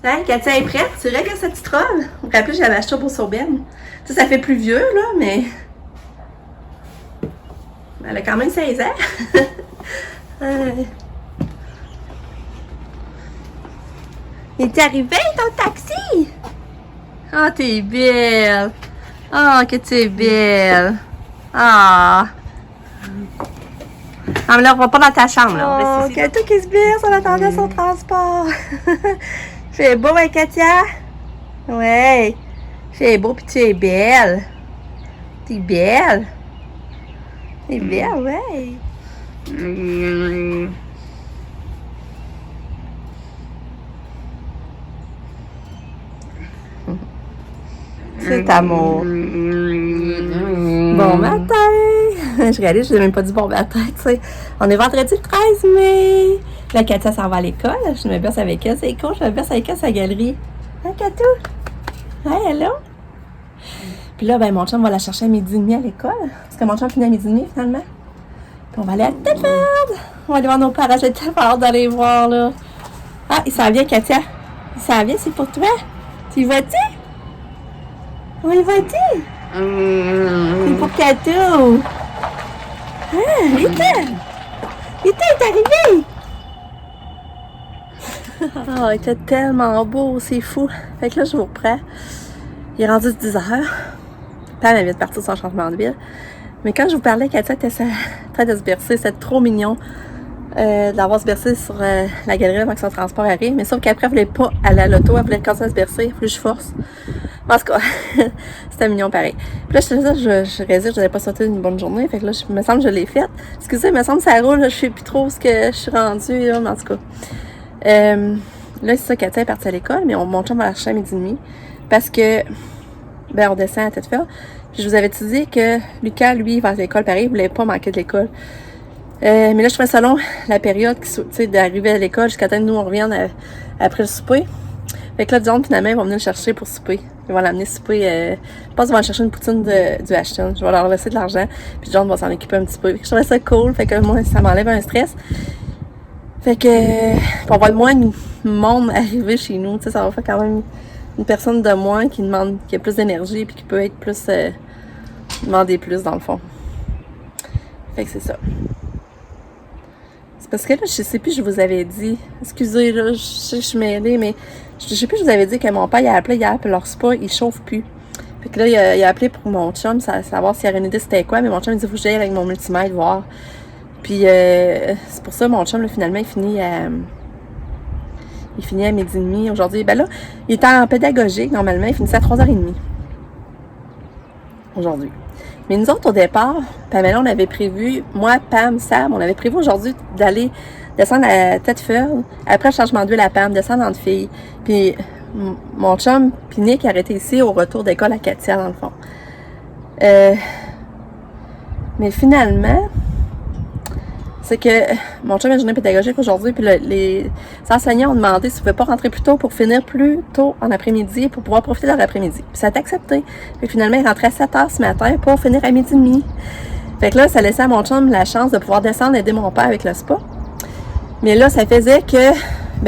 Hein, Katia est prête? Tu règles sa petite robe? Vous vous rappelez, j'avais acheté au Beau-sur-Berne. Tu sais, ça fait plus vieux, là, mais... Elle a quand même 16 ans. Il est arrivé, ton taxi? Oh, t'es belle. Oh, que tu es belle. Ah. Ah, mais là, on va pas dans ta chambre, là. Oh, Kato qui se berce en attendant son transport. C'est beau, hein, Katia? Ouais. C'est beau, puis tu es belle. T'es belle. T'es belle, ouais. C'est amour. Bon matin! Je réalise, je n'ai même pas dit bon matin, tu sais. On est vendredi le 13 mai. Là, Katia s'en va à l'école. Je me berce avec elle. C'est cool, je me berce avec elle à sa galerie. Hein, Katou? Ouais, hello? Puis là, ben, mon chum va la chercher à 12h30 à l'école. Parce que mon chum finit à 12h30 finalement. Puis on va aller à Tedford. On va aller voir nos parents. J'ai tellement hâte d'aller voir, là. Ah, il s'en vient, Katia. Il s'en vient, c'est pour toi. Tu y vas-tu? On y va-tu? C'est pour Katou. Ah, Rita! Rita est arrivée! Oh, il était tellement beau, c'est fou. Fait que là, je vous reprends. Il est rendu 10h. Pam, elle vient de partir de son changement de ville. Mais quand je vous parlais, Katia était en train de se bercer. C'était trop mignon de l'avoir se bercer sur la galerie avant que son transport arrive. Mais sauf qu'après, elle voulait pas aller à l'auto. Elle voulait continuer à se bercer. Il fallait que je force. En tout cas, c'était mignon pareil. Puis là, je te disais, je résiste, je n'avais pas sauté une bonne journée. Fait que là, il me semble que je l'ai faite. Excusez, il me semble que ça roule. Là, je sais plus trop ce que je suis rendue. Là, mais en tout cas. Là, c'est ça, Katia est partie à l'école. Mais mon chum va la chercher à 12h30. Parce que, ben, on descend à Tedford. Puis je vous avais dit que Lucas, lui, il va à l'école pareil. Il voulait pas manquer de l'école. Mais là, je trouvais ça long, la période, tu sais, d'arriver à l'école jusqu'à temps que nous, on revienne après le souper. Fait que là, John, finalement, ils vont venir le chercher pour souper. Ils vont l'amener souper. Je pense qu'ils vont aller chercher une poutine du Ashton. Je vais leur laisser de l'argent. Puis John va s'en occuper un petit peu. Fait que je trouvais ça cool. Fait que moi, ça m'enlève un stress. Fait que, pour voir moins de monde arriver chez nous, tu sais, ça va faire quand même une personne de moins qui a plus d'énergie puis qui peut être plus, demander plus dans le fond. Fait que c'est ça. C'est parce que là, je sais plus, je vous avais dit, excusez, là, je suis mêlée, mais je sais plus, je vous avais dit que mon père, il a appelé hier, puis leur spa, il chauffe plus. Fait que là, il a appelé pour mon chum, savoir s'il avait une idée c'était quoi, mais mon chum, il dit, faut que j'aille avec mon multimètre voir. Puis, c'est pour ça, mon chum, là, finalement, il finit à 12h30 aujourd'hui. Ben là, il était en pédagogique, normalement, il finissait à 3h30 aujourd'hui. Mais nous autres, au départ, Pamela, on avait prévu, moi, Pam, Sam, on avait prévu aujourd'hui d'aller descendre à Tedford, après le changement d'huile à Pam, descendre entre filles. Puis mon chum, puis Nick, arrêté ici au retour d'école à Katia, dans le fond. Mais finalement, c'est que mon chum a une journée pédagogique aujourd'hui, puis les enseignants ont demandé s'ils ne pouvaient pas rentrer plus tôt pour finir plus tôt en après-midi, pour pouvoir profiter de leur après-midi. Puis ça a été accepté. Puis finalement, il rentrait à 7h ce matin pour finir à 12h30. Fait que là, ça laissait à mon chum la chance de pouvoir descendre et aider mon père avec le spa. Mais là, ça faisait que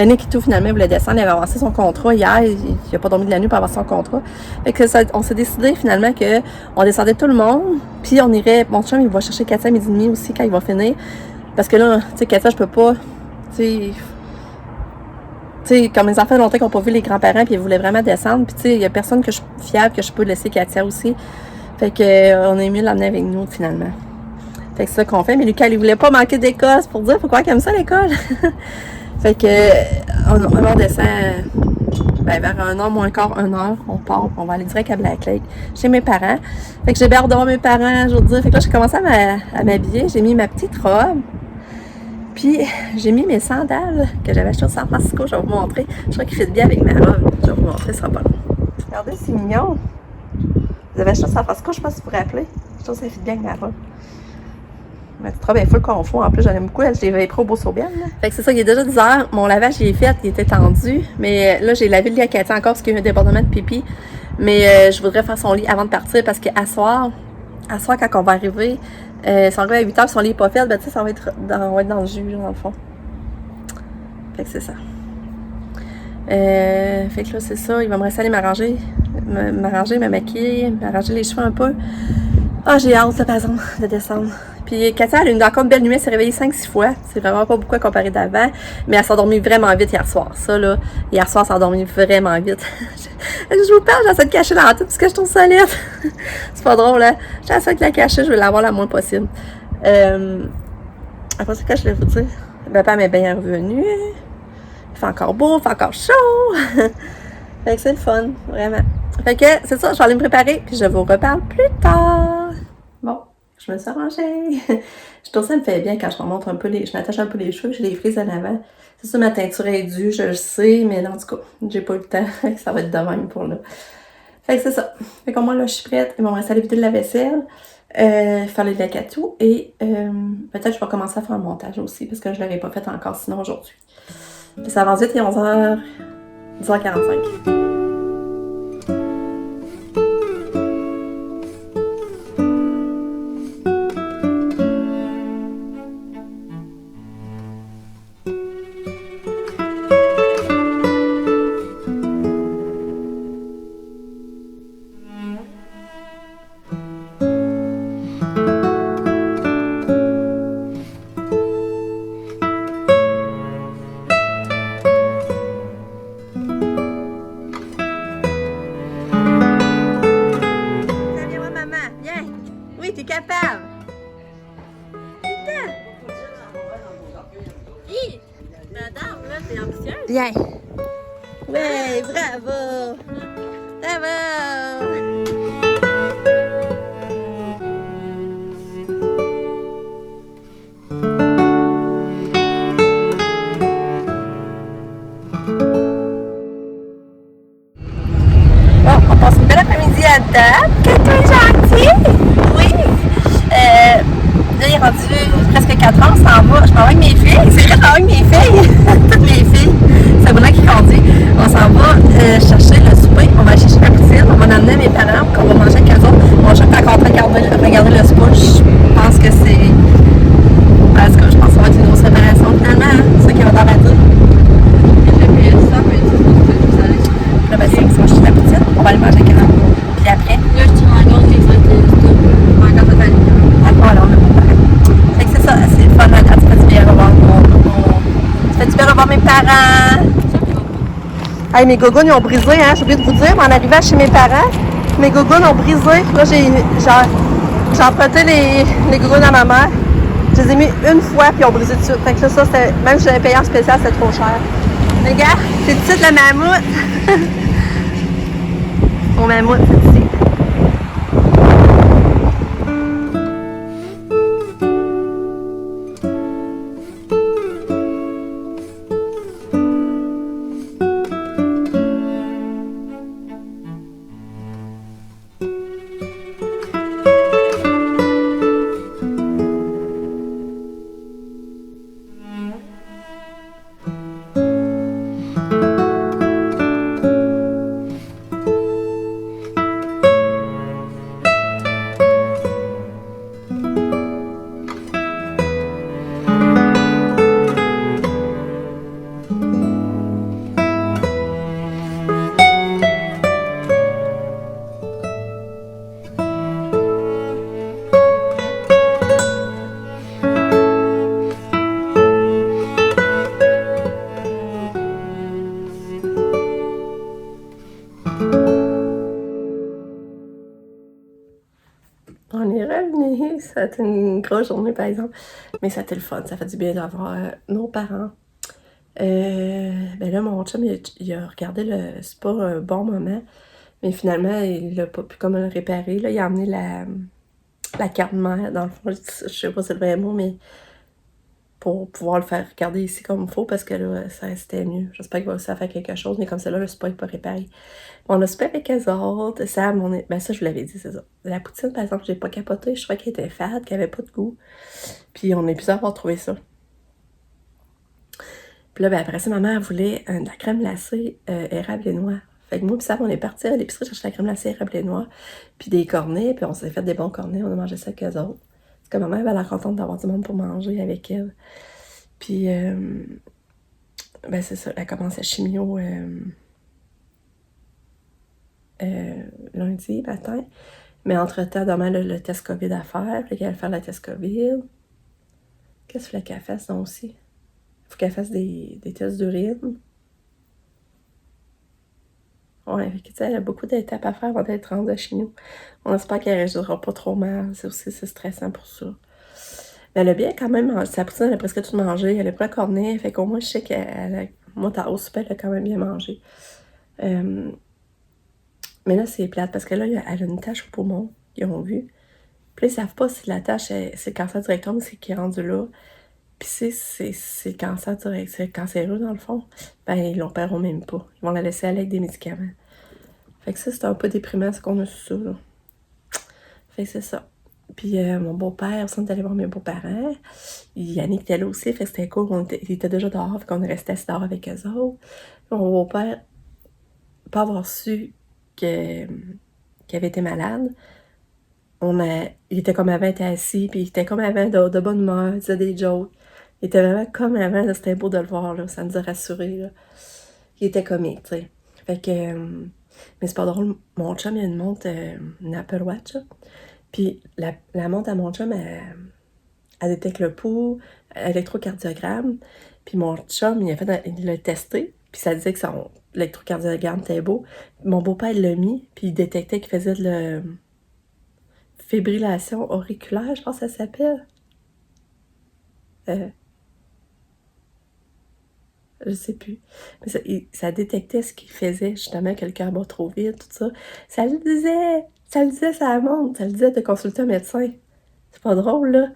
Nick et tout, finalement, voulait descendre. Il avait avancé son contrat hier. Il n'a pas dormi de la nuit pour avoir son contrat. Fait que ça, on s'est décidé finalement qu'on descendait tout le monde. Puis on irait, mon chum, il va chercher Katia à 12h30 aussi quand il va finir. Parce que là, tu sais, Katia, je peux pas, tu sais, comme les enfants longtemps qui n'ont pas vu les grands-parents, puis ils voulaient vraiment descendre, puis tu sais, il y a personne que je suis fiable que je peux laisser Katia aussi. Fait que, on est mieux de l'emmener avec nous, finalement. Fait que c'est ça qu'on fait, mais Lucas, il voulait pas manquer d'école, c'est pour dire pourquoi il aime ça, l'école. Fait que, on descend, ben, vers 1h, moins quart, 1h, on part, on va aller direct à Black Lake, chez mes parents. Fait que j'ai bien hâte de voir mes parents, je veux dire. Fait que là, j'ai commencé à m'habiller, j'ai mis ma petite robe. Puis, j'ai mis mes sandales que j'avais achetées au San Francisco. Je vais vous montrer. Je crois qu'ils fit bien avec ma robe. Je vais vous montrer, ce sera pas long. Regardez, c'est mignon. Vous avez acheté au San Francisco, je sais pas si vous vous rappelez. Je trouve que ça fit bien avec ma robe. Ma petite robe est full confort. En plus, j'en aime beaucoup. Je l'ai pris au Beau-sur-Berne. Fait que c'est ça, il est déjà 10h. Mon lavage, il est fait. Il était tendu. Mais là, j'ai lavé le lit à Katia encore parce qu'il y a eu un débordement de pipi. Mais je voudrais faire son lit avant de partir parce qu'à soir, quand on va arriver, si on arrive à 8h, si son lit n'est pas fait, ben tu sais, on va être dans le jus, dans le fond. Fait que c'est ça. Fait que là, c'est ça. Il va me rester aller m'arranger, me maquiller, m'arranger les cheveux un peu. Ah, j'ai hâte, là, par exemple, de descendre. Puis Katia, elle a une encore une belle nuit, elle s'est réveillée 5-6 fois. C'est vraiment pas beaucoup à comparer d'avant. Mais elle s'est endormie vraiment vite hier soir. Ça, là, hier soir, elle s'est endormie vraiment vite. Je vous parle, j'essaie de cacher dans la tête parce que je trouve ça laid. C'est pas drôle, hein? J'essaie de la cacher, je veux l'avoir le moins possible. Après, c'est quoi je voulais vous dire? Papa m'est bien revenu. Il fait encore beau, il fait encore chaud. Fait que c'est le fun, vraiment. Fait que c'est ça, je vais aller me préparer, puis je vous reparle plus tard. Bon, je me suis arrangée. Je trouve ça me fait bien quand je remonte un peu je m'attache un peu les cheveux, j'ai les frises en avant. C'est ça, ma teinture est due, je le sais, mais en tout cas, j'ai pas eu le temps. Ça va être de même pour là. Fait que c'est ça. Fait que moi, là, je suis prête. Ils vont me rester à vider de la vaisselle, faire les lacs à tout, et peut-être je vais commencer à faire un montage aussi, parce que je l'avais pas fait encore sinon aujourd'hui. Puis ça avance vite, il est 11h, 10h45. T'es capable! Putain! Hi! Madame, là, t'es ambitieuse? Viens! Ouais, bravo! Bravo! Bon, on passe une belle après-midi à table. Que t'es gentil! Oui! Là, il est rendu presque 4 heures, on s'en va. Je m'en vais avec mes filles. C'est vrai, je m'en vais avec mes filles. Toutes mes filles. C'est Bruna qui conduit. On s'en va chercher le souper. On va aller chercher la poutine. On va en amener à mes parents qu'on va manger avec eux autres. On va juste encore regarder le spa. Je pense que c'est. Parce que je pense que ça va être une grosse réparation finalement. C'est ça qui va t'arrêter. Là, ben, c'est ça, je suis la poutine. On va aller manger avec eux autres. Puis après. Là, je tire en compte les voilà, on a pas pareil. Fait que c'est ça, c'est le fun, ça fait du bien revoir ça fait du bien revoir mes parents. Hey, mes gougounes, ils ont brisé, hein, j'ai oublié de vous dire, mais en arrivant chez mes parents, mes gougounes ont brisé. Là, j'ai emprunté les gougounes à ma mère. Je les ai mis une fois, puis ils ont brisé dessus. Fait que là, ça, c'était, même si j'avais payé en spécial, c'était trop cher. Mais gars, c'est le titre, le mammouth. Mon mammouth, c'est ici. On est revenu. Ça a été une grosse journée, par exemple. Mais ça a été le fun. Ça fait du bien d'avoir nos parents. Ben là, mon chum, il a regardé le spa un bon moment. Mais finalement, il n'a pas pu comme le réparer. Là, il a amené la carte mère, dans le fond. Je sais pas si c'est le vrai mot, mais pour pouvoir le faire regarder ici comme il faut, parce que là, ça restait mieux. J'espère qu'il va aussi faire quelque chose, mais comme ça, là, le spa n'est pas réparé. On a super avec eux autres. Ben ça, je vous l'avais dit, c'est ça. La poutine, par exemple, j'ai pas capoté. Je trouvais qu'elle était fade, qu'elle avait pas de goût. Puis on est plusieurs à avoir trouvé ça. Puis là, ben après ça, maman, elle voulait de la crème glacée érable et noix. Fait que moi, puis ça, on est partis à l'épicerie chercher la crème glacée érable et noix. Puis des cornets, puis on s'est fait des bons cornets. On a mangé ça avec eux autres. Parce que maman, elle avait l'air contente d'avoir du monde pour manger avec elle. Puis ben c'est ça, elle commence la chimio lundi matin. Mais entre-temps, demain, elle a le test COVID à faire. Fait qu'elle va faire le test COVID. Qu'est-ce qu'il faut qu'elle fasse, donc, aussi? Il faut qu'elle fasse des tests d'urine. Ouais, fait que, tu sais, elle a beaucoup d'étapes à faire avant d'être rendue chez nous. On espère qu'elle réagira pas trop mal. C'est stressant pour ça. Mais elle a bien quand même mangé. Sa poutine, elle a presque tout mangé. Elle a pris un cornet. Fait qu'au moins, je sais qu'elle a... Moi, au souper, elle a quand même bien mangé. Mais là, c'est plate parce que là, elle a une tache au poumon. Ils ont vu. Puis là, ils savent pas si la tache, c'est cancer du rectum ou c'est qui est rendu là. Puis c'est cancer direct, c'est cancéreux dans le fond. Ben, ils l'opèrent même pas. Ils vont la laisser aller avec des médicaments. Fait que ça, c'est un peu déprimant ce qu'on a su ça, là. Fait que c'est ça. Puis mon beau-père, on est allé voir mes beaux-parents. Yannick était là aussi, fait que c'était cool. Il était déjà dehors, fait qu'on est resté assis dehors avec eux autres. Mon beau-père, pas avoir su qu'il avait été malade, il était comme avant, il était assis, puis il était comme avant, de bonne humeur, il disait des jokes. Il était vraiment comme avant, là, c'était beau de le voir, là, ça nous a rassurés, là. Il était comique, tu sais. Fait que, mais c'est pas drôle, mon chum, il a une montre, une Apple Watch, là. Puis la montre à mon chum, elle détecte le pouls, électrocardiogramme. Puis mon chum, il l'a testé, puis ça disait que son électrocardiogramme était beau. Mon beau-père, il l'a mis, puis il détectait qu'il faisait de la fibrillation auriculaire, je pense que ça s'appelle. Je sais plus. Mais ça détectait ce qu'il faisait, justement, que le cœur bat trop vite, tout ça. Ça le disait! Ça le disait, ça montre! Ça le disait de consulter un médecin. C'est pas drôle, là.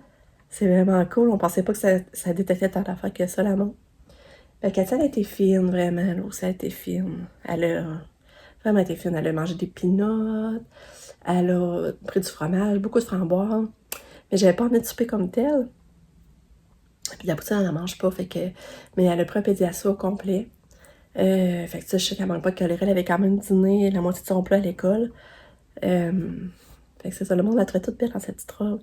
C'est vraiment cool. On pensait pas que ça détectait tant d'affaires que ça, la montre. Fait qu'elle, elle a été fine, vraiment, là. Ça a été fine. Elle a vraiment été fine. Elle a mangé des peanuts. Elle a pris du fromage, beaucoup de framboises. Mais j'avais pas envie de souper comme tel. Puis la poutine, elle n'en mange pas, fait que... Mais elle a pris un pédiasso au complet. Fait que ça, je sais qu'elle manque pas de calories. Elle avait quand même dîné la moitié de son plat à l'école. Fait que c'est ça, le monde la traite toute belle dans cette petite robe.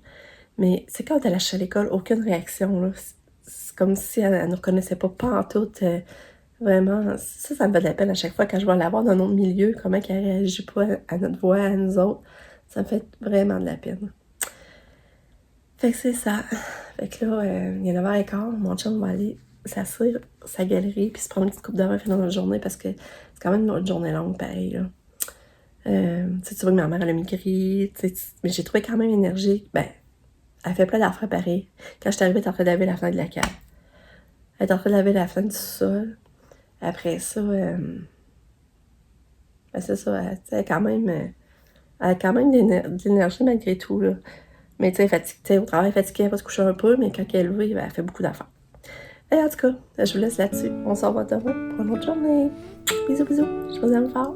Mais c'est quand elle lâche à l'école, aucune réaction, là. C'est comme si elle ne reconnaissait pas en tout. Vraiment, ça me fait de la peine à chaque fois quand je vois la voir dans notre milieu, comment qu'elle réagit pas à notre voix, à nous autres. Ça me fait vraiment de la peine. Fait que c'est ça. Fait que là, il est 9h15, mon chum va aller s'asseoir sa galerie puis se prendre une petite coupe de vin dans notre journée parce que c'est quand même une journée longue, pareil, là. Tu vois que ma mère, elle a maigri, mais j'ai trouvé quand même énergique. Ben, elle fait plein d'affaires pareil. Quand je suis arrivée, elle est en train de laver la fenêtre de la cave. Elle est en train de laver la fenêtre du sol. Après ça, ben c'est ça, elle a quand même de l'énergie malgré tout, là. Mais tu sais, au travail fatiguée, elle va se coucher un peu, mais quand elle est levée, ben, elle fait beaucoup d'affaires. Et en tout cas, je vous laisse là-dessus. On se revoit demain pour une autre journée. Bisous, bisous. Je vous aime fort.